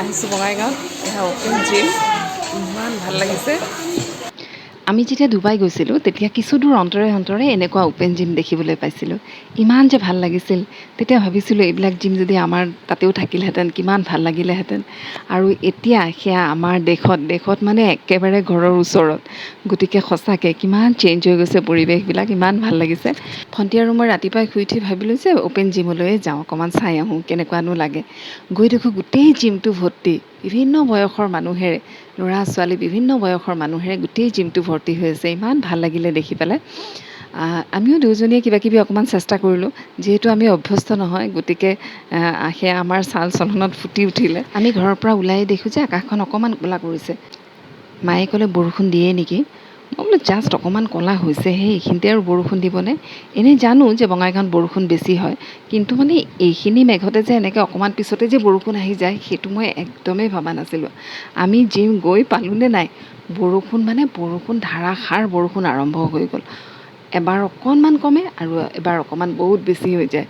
আহিছোঁ বঙাইগাঁৱত এয়া অ'পেন জিম ইমান ভাল লাগিছে। আমি যেতিয়া ডুবাই গৈছিলোঁ তেতিয়া কিছু দূৰ অন্তৰে অন্তৰে এনেকুৱা অ'পেন জিম দেখিবলৈ পাইছিলোঁ। ইমান যে ভাল লাগিছিল। তেতিয়া ভাবিছিলোঁ এইবিলাক জিম যদি আমাৰ তাতেও থাকিলহেঁতেন কিমান ভাল লাগিলেহেঁতেন। আৰু এতিয়া সেয়া আমাৰ দেশত মানে একেবাৰে ঘৰৰ ওচৰত। গতিকে সঁচাকৈ কিমান চেঞ্জ হৈ গৈছে পৰিৱেশবিলাক, ইমান ভাল লাগিছে। ভণ্টি আৰু মই ৰাতিপুৱাই শুই উঠি ভাবিলোঁ যে অ'পেন জিমলৈয়ে যাওঁ, অকণমান চাই আহোঁ কেনেকুৱানো লাগে। গৈ দেখোঁ গোটেই জিমটো ভৰ্তি, বিভিন্ন বয়সৰ মানুহেৰে, ল'ৰা ছোৱালী বিভিন্ন বয়সৰ মানুহেৰে গোটেই জিমটো ভৰ্তি হৈ আছে। ইমান ভাল লাগিলে দেখি পেলাই। আমিও দুয়োজনীয়ে কিবাকিবি অকণমান চেষ্টা কৰিলোঁ। যিহেতু আমি অভ্যস্ত নহয়, গতিকে সেয়া আমাৰ চাল চলনত ফুটি উঠিলে। আমি ঘৰৰ পৰা ওলাই দেখোঁ যে আকাশখন অকণমান ক'লা কৰিছে। মায়ে ক'লে বৰষুণ দিয়ে নেকি। মই বোলো জাষ্ট অকণমান ক'লা হৈছেহে, এইখিনিতে আৰু বৰষুণ দিবনে। এনেই জানো যে বঙাইগাঁৱত বৰষুণ বেছি হয়, কিন্তু মানে এইখিনি মেঘতে যে এনেকৈ অকণমান পিছতে যে বৰষুণ আহি যায় সেইটো মই একদমেই ভবা নাছিলোঁ। আমি জিম গৈ পালোঁনে নাই, বৰষুণ ধাৰাসাৰ বৰষুণ আৰম্ভ হৈ গ'ল। এবাৰ অকণমান কমে আৰু এবাৰ অকণমান বহুত বেছি হৈ যায়,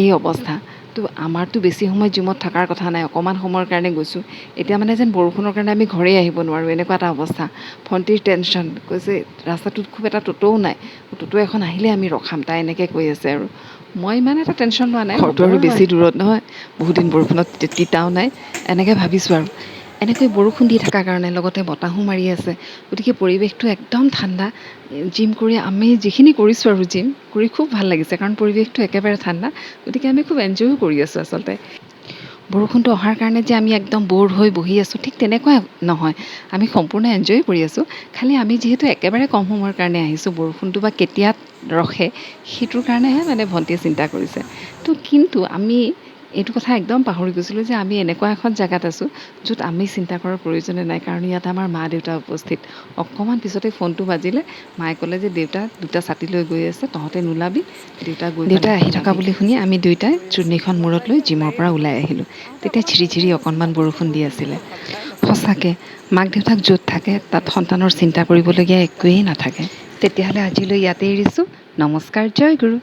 এই অৱস্থা। তো আমাৰতো বেছি সময় জিমত থকাৰ কথা নাই, অকণমান সময়ৰ কাৰণে গৈছোঁ। এতিয়া মানে যেন বৰষুণৰ কাৰণে আমি ঘৰেই আহিব নোৱাৰোঁ, এনেকুৱা এটা অৱস্থা। ভণ্টিৰ টেনশ্যন, কৈছে ৰাস্তাটোত খুব এটা টোটোও নাই, টোটো এখন আহিলে আমি ৰখাম, তাই এনেকৈ কৈ আছে। আৰু মই ইমান এটা টেনশ্যন লোৱা নাই, ঘৰটো আৰু বেছি দূৰত নহয়, বহুত দিন বৰষুণত তিতাও নাই, এনেকৈ ভাবিছোঁ। আৰু এনেকৈ বৰষুণ দি থকাৰ কাৰণে লগতে বতাহো মাৰি আছে, গতিকে পৰিৱেশটো একদম ঠাণ্ডা। জিম কৰি আমি যিখিনি কৰিছোঁ আৰু জিম কৰি খুব ভাল লাগিছে, কাৰণ পৰিৱেশটো একেবাৰে ঠাণ্ডা। গতিকে আমি খুব এনজয়ো কৰি আছোঁ আচলতে। বৰষুণটো অহাৰ কাৰণে যে আমি একদম ব'ৰ হৈ বহি আছোঁ, ঠিক তেনেকুৱা নহয়। আমি সম্পূৰ্ণ এনজয় কৰি আছোঁ। খালি আমি যিহেতু একেবাৰে কম সময়ৰ কাৰণে আহিছোঁ, বৰষুণটো বা কেতিয়া ৰখে সেইটোৰ কাৰণেহে মানে ভণ্টিয়ে চিন্তা কৰিছে। কিন্তু আমি এইটো কথা একদম পাহৰি গৈছিলোঁ যে আমি এনেকুৱা এখন জেগাত আছোঁ য'ত আমি চিন্তা কৰাৰ প্ৰয়োজনে নাই, কাৰণ ইয়াত আমাৰ মা দেউতা উপস্থিত। অকণমান পিছতে ফোনটো বাজিলে, মায়ে ক'লে যে দেউতা দুটা ছাতি লৈ গৈ আছে, তহঁতে নোলাবি। দেউতা আহি থকা বুলি শুনি আমি দুয়োটাই চুৰ্ণিখন মূৰত লৈ জিমৰ পৰা ওলাই আহিলোঁ। তেতিয়া ঝিৰি ঝিৰি অকণমান বৰষুণ দি আছিলে। সঁচাকৈ মাক দেউতাক য'ত থাকে তাত সন্তানৰ চিন্তা কৰিবলগীয়া একোৱেই নাথাকে। তেতিয়াহ'লে আজিলৈ ইয়াতে এৰিছোঁ। নমস্কাৰ, জয় গুৰু।